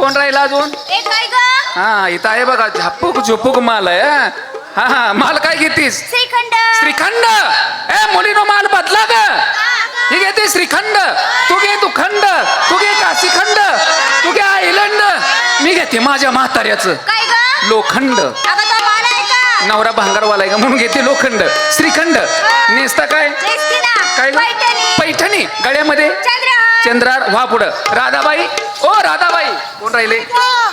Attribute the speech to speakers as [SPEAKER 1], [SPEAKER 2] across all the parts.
[SPEAKER 1] कोण राहिला अजून?
[SPEAKER 2] ए काय ग?
[SPEAKER 1] हा इथं आहे बघा, झापूक झुपूक माल आहे. हा हा माल काय घेतीस?
[SPEAKER 2] श्रीखंड.
[SPEAKER 1] श्रीखंड. ए मुलीनो माल बदला ग. ही घेते श्रीखंड, तू घे तू खंड, तू घे काशीखंड, तू घे आयलंड, मी घेते माझ्या म्हाताऱ्याचं
[SPEAKER 2] काय ग?
[SPEAKER 1] लोखंड.
[SPEAKER 2] अगं तो माल आहे का?
[SPEAKER 1] नवरा भांगारवाला आहे का म्हणून घेते लोखंड. श्रीखंड. नेसता काय?
[SPEAKER 2] नेसती ना.
[SPEAKER 1] काय ग?
[SPEAKER 2] पैठणी.
[SPEAKER 1] पैठणी. गळ्यामध्ये
[SPEAKER 2] चंद्रहार.
[SPEAKER 1] चंद्रार. व्हा पुढं. राधाबाई. ओ राधाबाई कोण राहिले?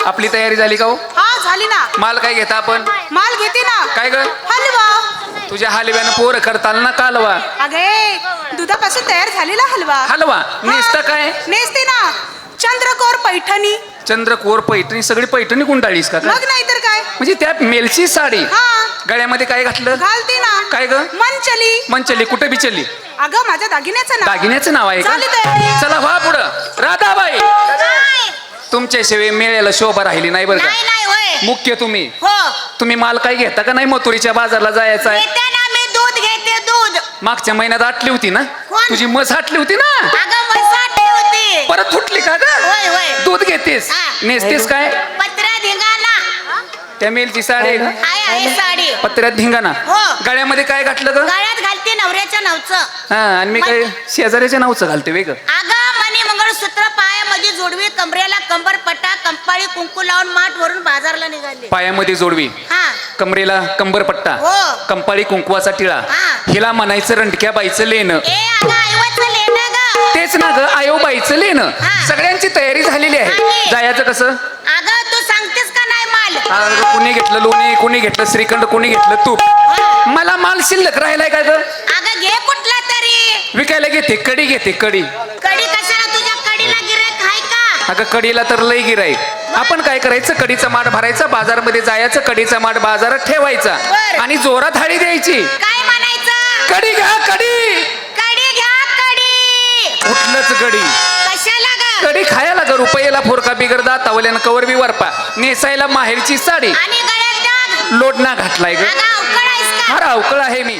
[SPEAKER 1] आपली तयारी झाली का हो?
[SPEAKER 3] हा झाली ना.
[SPEAKER 1] माल काय घेता आपण?
[SPEAKER 3] माल घेते ना.
[SPEAKER 1] काय ग?
[SPEAKER 3] हलवा.
[SPEAKER 1] तुझ्या हलव्यानं पोर करताल ना कालवा.
[SPEAKER 3] अगे दुधापासून तयार झालेला हलवा.
[SPEAKER 1] हलवा. नेसता काय?
[SPEAKER 3] नेसते ना. चंद्रकोर पैठणी.
[SPEAKER 1] चंद्रकोर पैठणी. सगळी पैठणी गुंडाळीस का?
[SPEAKER 3] मग नाही तर काय.
[SPEAKER 1] म्हणजे त्यात मेलची साडी.
[SPEAKER 3] हा
[SPEAKER 1] गळ्यामध्ये काय घातलं?
[SPEAKER 3] घालते ना.
[SPEAKER 1] काय ग?
[SPEAKER 3] मनचली.
[SPEAKER 1] मंचली. कुठे बिचली?
[SPEAKER 3] अगं माझ्या दागिन्याचं नाव.
[SPEAKER 1] दागिन्याचं नाव आहे का?
[SPEAKER 3] झाली तयारी.
[SPEAKER 1] चला व्हा पुढं. राधाबाई तुमच्याशिवाय मेळ्याला शोभा राहिली नाही बरं
[SPEAKER 2] नाही
[SPEAKER 1] का?
[SPEAKER 2] नाही होय.
[SPEAKER 1] मुख्य तुम्ही
[SPEAKER 2] हो.
[SPEAKER 1] माल काय घेता का नाही? मथुरीच्या बाजारला जायचं आहे.
[SPEAKER 2] घेते ना मी दूध घेते दूध.
[SPEAKER 1] मागच्या महिन्यात आटली होती ना?
[SPEAKER 2] कोण?
[SPEAKER 1] तुझी मस आटली होती ना?
[SPEAKER 2] अगं म्हैसाठी होती.
[SPEAKER 1] परत फुटली का ग?
[SPEAKER 2] होय होय.
[SPEAKER 1] दूध घेतेस.
[SPEAKER 2] हा.
[SPEAKER 1] नेसतेस काय?
[SPEAKER 2] पत्रा धिंगाणा.
[SPEAKER 1] त्या मेलची साडी आहे का?
[SPEAKER 2] आहे साडी.
[SPEAKER 1] पत्र्यात धिंगाणा.
[SPEAKER 2] हो.
[SPEAKER 1] गळ्यामध्ये काय घातलं ग?
[SPEAKER 2] गळ्यात घालते नवऱ्याच्या नावचं.
[SPEAKER 1] हा आणि मी काय शेजाऱ्याच्या नावचं घालते वेग.
[SPEAKER 2] अगं मणी मंगळसूत्र पायामध्ये जोडवी, कमरेला कंबरपट्टा, कंपाळी कुंकू लावून माठ वरून बाजारला निघाले.
[SPEAKER 1] पायामध्ये जोडवी,
[SPEAKER 2] हा
[SPEAKER 1] कमरेला कंबरपट्टा,
[SPEAKER 2] हो.
[SPEAKER 1] कंपाळी कुंकवाचा टिळा.
[SPEAKER 2] हा.
[SPEAKER 1] हिला म्हणायचं रंडक्या बाईचं लेणं.
[SPEAKER 2] ए अगं आईवचं लेणं ग.
[SPEAKER 1] तेच ना ग आयो बाईचं लेणं.
[SPEAKER 2] हा.
[SPEAKER 1] सगळ्यांची तयारी झालेली आहे.
[SPEAKER 2] आहे.
[SPEAKER 1] जायचं कसं?
[SPEAKER 2] अगं तू सांगतेस का नाही माल?
[SPEAKER 1] कोणी घेतलं लोणी, कोणी घेतलं श्रीखंड, कोणी घेतलं तूप.
[SPEAKER 2] हा.
[SPEAKER 1] मला माल शिल्लक राहिलाय काय ग?
[SPEAKER 2] अगं घे कुठला तरी.
[SPEAKER 1] विकायला घेते कडी, घेते कडी.
[SPEAKER 2] कडी कशाला? तुझ्या कडीला गिऱ्हाईक आहे का?
[SPEAKER 1] अगं कडीला तर लई गिराईक. आपण काय करायचं? कडीचा माठ भरायचा, बाजारमध्ये जायचं, कडीचा माठ बाजारात ठेवायचा
[SPEAKER 2] बर.
[SPEAKER 1] आणि जोरात थाळी द्यायची.
[SPEAKER 2] काय म्हणायचं?
[SPEAKER 1] कडी घ्या कडी.
[SPEAKER 2] कडी घ्या कडी.
[SPEAKER 1] कुठलंच कडी?
[SPEAKER 2] कशाला ग?
[SPEAKER 1] कडी खायला ग. रुपयाला फोरका बिगरदा, तवल्यानं कवर बी वरपा, नेसायला माहेरची साडी,
[SPEAKER 2] आणि गळ्यात डाग.
[SPEAKER 1] लोडना घातलाय ग.
[SPEAKER 2] अगं अवकळ आहेस का?
[SPEAKER 1] फार अवकळ आहे मी.